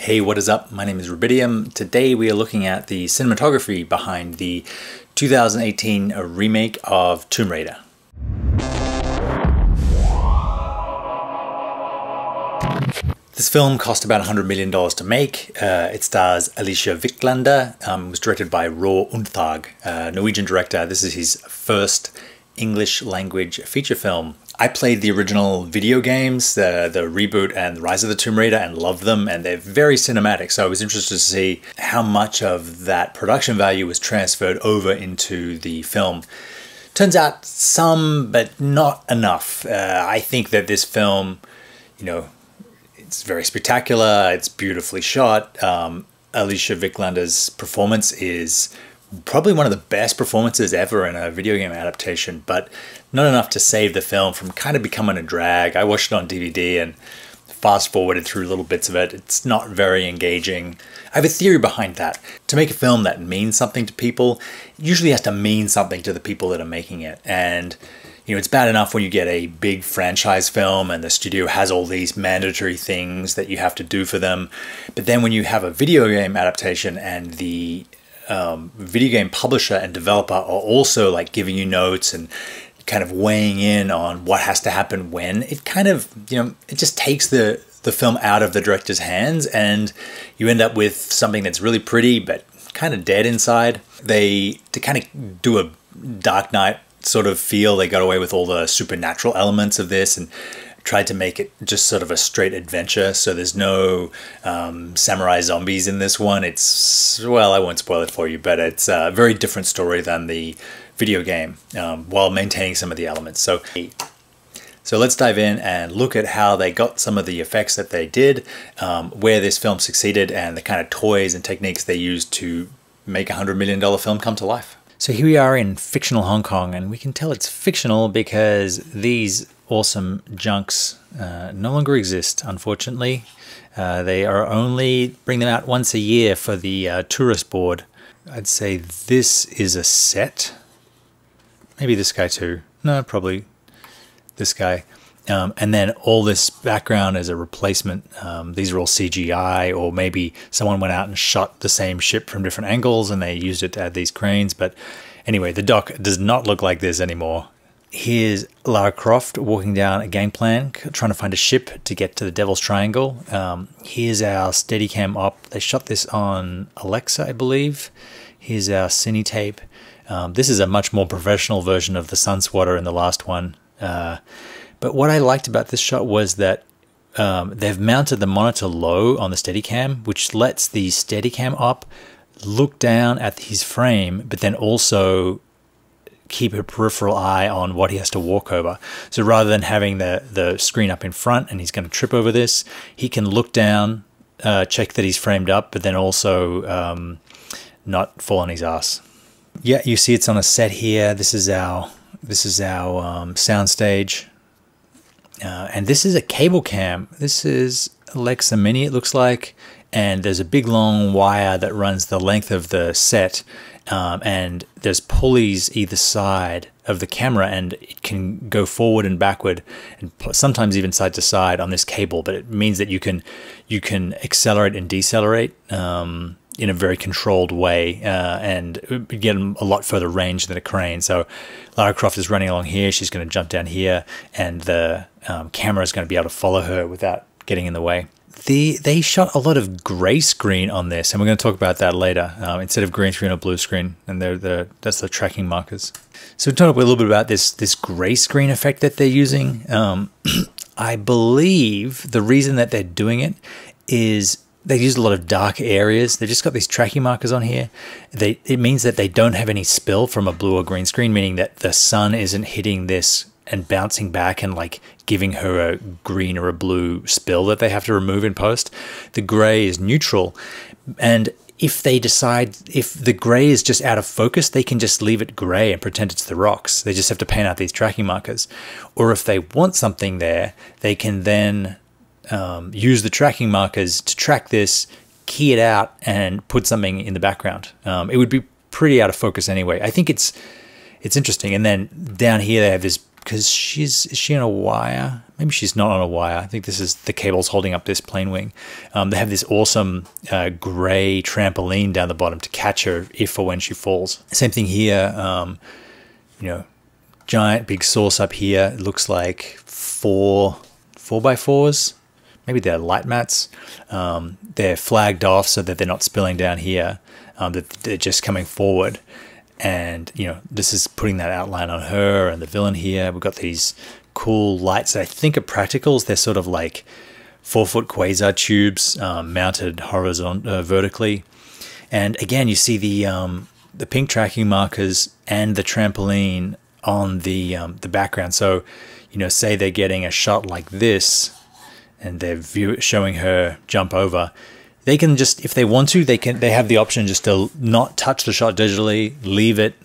Hey, what is up? My name is Rubidium. Today we are looking at the cinematography behind the 2018 remake of Tomb Raider. This film cost about $100 million to make. It stars Alicia Vikander. Was directed by Roar Undtag, Norwegian director. This is his first English language feature film. I played the original video games, the reboot and the Rise of the Tomb Raider, and loved them, and they're very cinematic, so I was interested to see how much of that production value was transferred over into the film. Turns out some, but not enough. I think that this film, it's very spectacular, it's beautifully shot. Alicia Vikalander's performance is probably one of the best performances ever in a video game adaptation, but not enough to save the film from kind of becoming a drag. I watched it on DVD and fast forwarded through little bits of it. It's not very engaging. I have a theory behind that. To make a film that means something to people, it usually has to mean something to the people that are making it. And it's bad enough when you get a big franchise film and the studio has all these mandatory things that you have to do for them. But then when you have a video game adaptation and the video game publisher and developer are also like giving you notes and kind of weighing in on what has to happen when, it kind of, it just takes the film out of the director's hands and you end up with something that's really pretty but kind of dead inside. To kind of do a Dark Knight sort of feel, they got away with all the supernatural elements of this and tried to make it just sort of a straight adventure. So there's no samurai zombies in this one. It's, well, I won't spoil it for you, but it's a very different story than the video game, while maintaining some of the elements. So let's dive in and look at how they got some of the effects that they did, where this film succeeded, and the kind of toys and techniques they used to make a $100 million film come to life. So here we are in fictional Hong Kong, and we can tell it's fictional because these awesome junks no longer exist, unfortunately. They are only bring them out once a year for the tourist board. I'd say this is a set. Maybe this guy too. No, probably this guy. And then all this background is a replacement. These are all CGI, or maybe someone went out and shot the same ship from different angles and they used it to add these cranes. But anyway, the dock does not look like this anymore. Here's Lara Croft walking down a gangplank, trying to find a ship to get to the Devil's Triangle. Here's our Steadicam op. They shot this on Alexa, I believe. Here's our cine tape. This is a much more professional version of the Sunswatter in the last one. But what I liked about this shot was that they've mounted the monitor low on the Steadicam, which lets the Steadicam op look down at his frame, but then also keep a peripheral eye on what he has to walk over. So rather than having the screen up in front and he's going to trip over this, he can look down, check that he's framed up, but then also not fall on his ass. Yeah, you see it's on a set here. This is our sound stage. And this is a cable cam. This is Alexa Mini, it looks like. And there's a big long wire that runs the length of the set. And there's pulleys either side of the camera, and it can go forward and backward, and sometimes even side to side on this cable. But it means that you can accelerate and decelerate in a very controlled way, and get a lot further range than a crane. So Lara Croft is running along here. She's going to jump down here, and the camera is going to be able to follow her without getting in the way. They shot a lot of gray screen on this, and we're going to talk about that later, instead of green screen or blue screen, and that's the tracking markers. So we'll talk a little bit about this gray screen effect that they're using. I believe the reason that they're doing it is they use a lot of dark areas. They've just got these tracking markers on here. It means that they don't have any spill from a blue or green screen, meaning that the sun isn't hitting this and bouncing back and like giving her a green or a blue spill that they have to remove in post. The gray is neutral. And if they decide, if the gray is just out of focus, they can just leave it gray and pretend it's the rocks. They just have to paint out these tracking markers. Or if they want something there, they can then use the tracking markers to track this, key it out, and put something in the background. It would be pretty out of focus anyway. I think it's interesting. And then down here they have this because is she on a wire? Maybe she's not on a wire. I think this is the cables holding up this plane wing. They have this awesome gray trampoline down the bottom to catch her if or when she falls. Same thing here. You know, giant big source up here. It looks like 4x4s. Maybe they're light mats. They're flagged off so that they're not spilling down here. That they're just coming forward. And, you know, this is putting that outline on her and the villain here. We've got these cool lights that I think are practicals. They're sort of like 4-foot quasar tubes mounted vertically. And again, you see the pink tracking markers and the trampoline on the background. So, you know, say they're getting a shot like this and they're showing her jump over. They can just, if they want to, they have the option just to not touch the shot digitally, leave it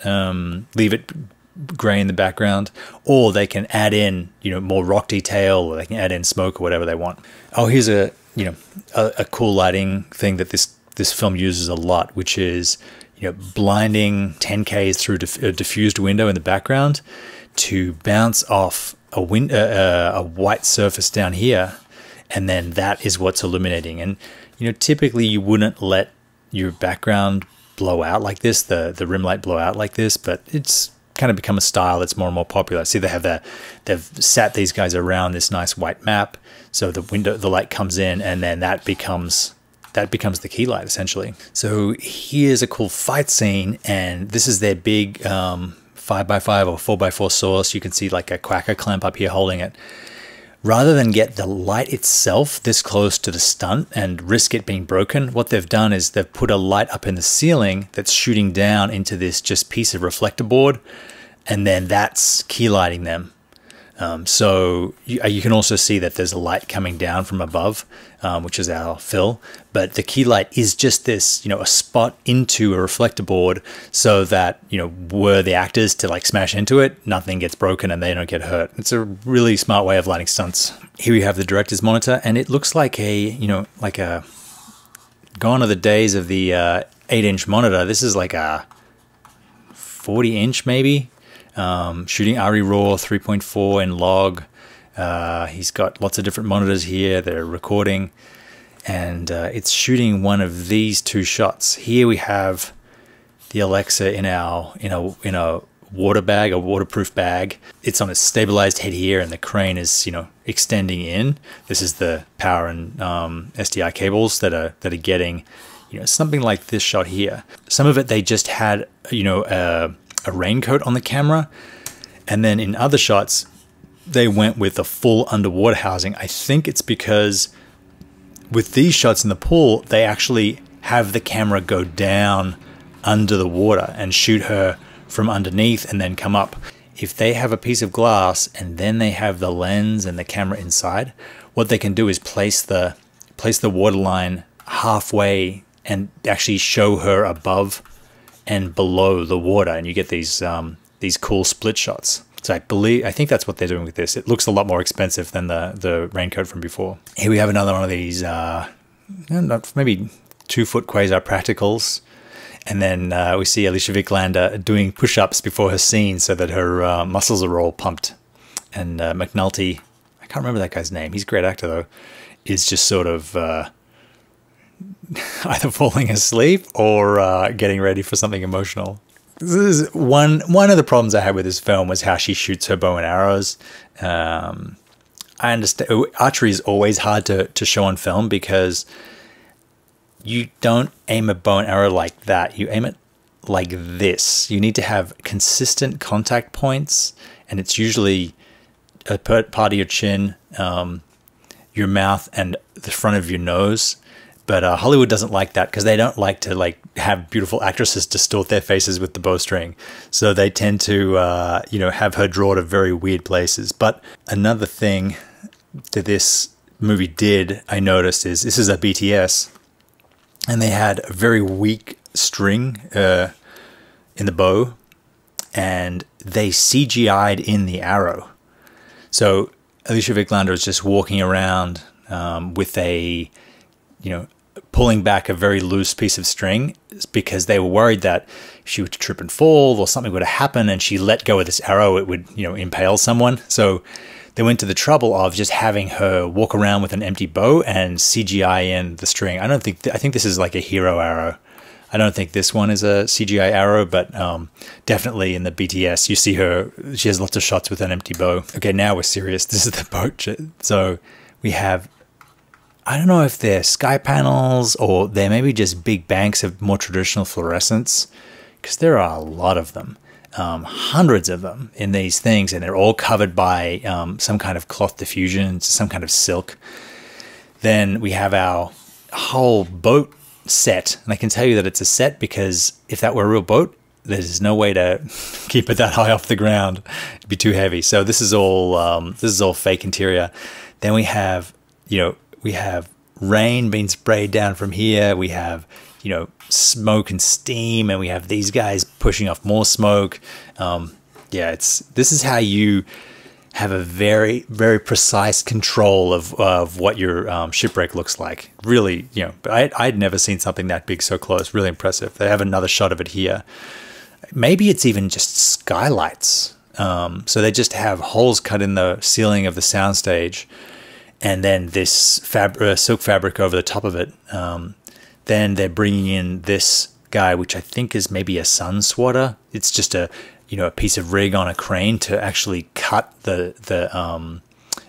gray in the background, or they can add in, you know, more rock detail, or they can add in smoke or whatever they want. Oh, here's a cool lighting thing that this film uses a lot, which is, you know, blinding 10Ks through a diffused window in the background to bounce off a white surface down here, and then that is what's illuminating. And you know, typically you wouldn't let your background blow out like this, the rim light blow out like this, but it's kind of become a style that's more and more popular. See, they've sat these guys around this nice white map, so the light comes in, and then that becomes the key light essentially. So here's a cool fight scene, and this is their big 5x5 or 4x4 source. You can see like a quacker clamp up here holding it. Rather than get the light itself this close to the stunt and risk it being broken, what they've done is they've put a light up in the ceiling that's shooting down into this just piece of reflector board, and then that's key lighting them. So you can also see that there's a light coming down from above, which is our fill, but the key light is just this, you know, a spot into a reflector board, so that, you know, were the actors to like smash into it, nothing gets broken and they don't get hurt. It's a really smart way of lighting stunts. Here we have the director's monitor, and it looks like gone are the days of the 8-inch monitor. This is like a 40-inch maybe. Shooting RE RAW 3.4 in log. He's got lots of different monitors here that are recording, and it's shooting one of these two shots. Here we have the Alexa in a water bag, a waterproof bag. It's on a stabilized head here, and the crane is, you know, extending in. This is the power and SDI cables that are getting, you know, something like this shot here. Some of it they just had, you know, a raincoat on the camera, and then in other shots they went with a full underwater housing. I think it's because with these shots in the pool, they actually have the camera go down under the water and shoot her from underneath and then come up. If they have a piece of glass and then they have the lens and the camera inside, what they can do is place the water line halfway and actually show her above and below the water, and you get these cool split shots. So I think that's what they're doing with this. It looks a lot more expensive than the raincoat from before. Here we have another one of these maybe 2-foot quasar practicals, and then we see Alicia Vikander doing push-ups before her scene so that her muscles are all pumped. And McNulty, I can't remember that guy's name. He's a great actor though. Is just sort of either falling asleep or getting ready for something emotional. This is one of the problems I had with this film was how she shoots her bow and arrows. I understand archery is always hard to show on film because you don't aim a bow and arrow like that. You aim it like this. You need to have consistent contact points, and it's usually a part of your chin, your mouth, and the front of your nose. But Hollywood doesn't like that because they don't like to have beautiful actresses distort their faces with the bowstring. So they tend to have her draw to very weird places. But another thing that this movie did, I noticed, is this is a BTS, and they had a very weak string in the bow, and they CGI'd in the arrow. So Alicia Vikander is just walking around with a pulling back a very loose piece of string because they were worried that if she were to trip and fall or something would have happened and she let go of this arrow, it would, impale someone. So they went to the trouble of just having her walk around with an empty bow and CGI in the string. I think this is like a hero arrow. I don't think this one is a CGI arrow, but definitely in the BTS, you see her, she has lots of shots with an empty bow. Okay, now we're serious. This is the boat. So we have, I don't know if they're sky panels or they're maybe just big banks of more traditional fluorescence, because there are a lot of them, hundreds of them in these things, and they're all covered by some kind of cloth diffusion, some kind of silk. Then we have our whole boat set, and I can tell you that it's a set because if that were a real boat, there's no way to keep it that high off the ground. It'd be too heavy. So this is all fake interior. Then we have, we have rain being sprayed down from here. We have, smoke and steam, and we have these guys pushing off more smoke. This is how you have a very, very precise control of what your shipwreck looks like. Really, but I'd never seen something that big so close. Really impressive. They have another shot of it here. Maybe it's even just skylights. So they just have holes cut in the ceiling of the soundstage, and then this silk fabric over the top of it. Then they're bringing in this guy, which I think is maybe a sun swatter. It's just a piece of rig on a crane to actually cut the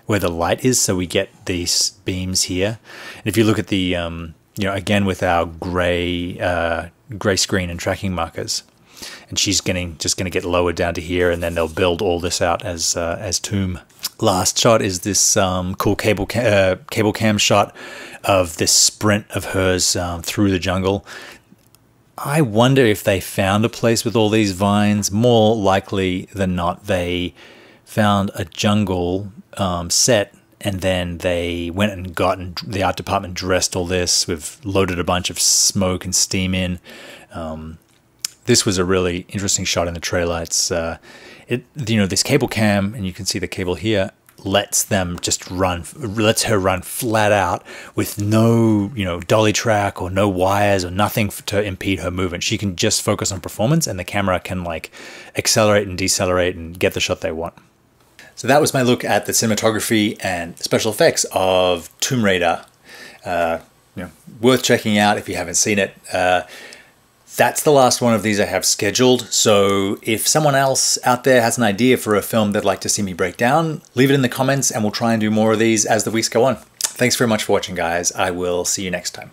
where the light is, so we get these beams here. And if you look at the again with our gray screen and tracking markers, and she's just going to get lowered down to here, and then they'll build all this out as tomb. Last shot is this cool cable cam shot of this sprint of hers through the jungle. I wonder if they found a place with all these vines. More likely than not, they found a jungle set, and then they went and the art department dressed all this. We've loaded a bunch of smoke and steam in. This was a really interesting shot in the trailer. It's this cable cam, and you can see the cable here, lets her run flat out with no dolly track or no wires or nothing to impede her movement. She can just focus on performance, and the camera can like accelerate and decelerate and get the shot they want. So that was my look at the cinematography and special effects of Tomb Raider. Worth checking out if you haven't seen it. That's the last one of these I have scheduled, so if someone else out there has an idea for a film they'd like to see me break down, leave it in the comments and we'll try and do more of these as the weeks go on. Thanks very much for watching, guys. I will see you next time.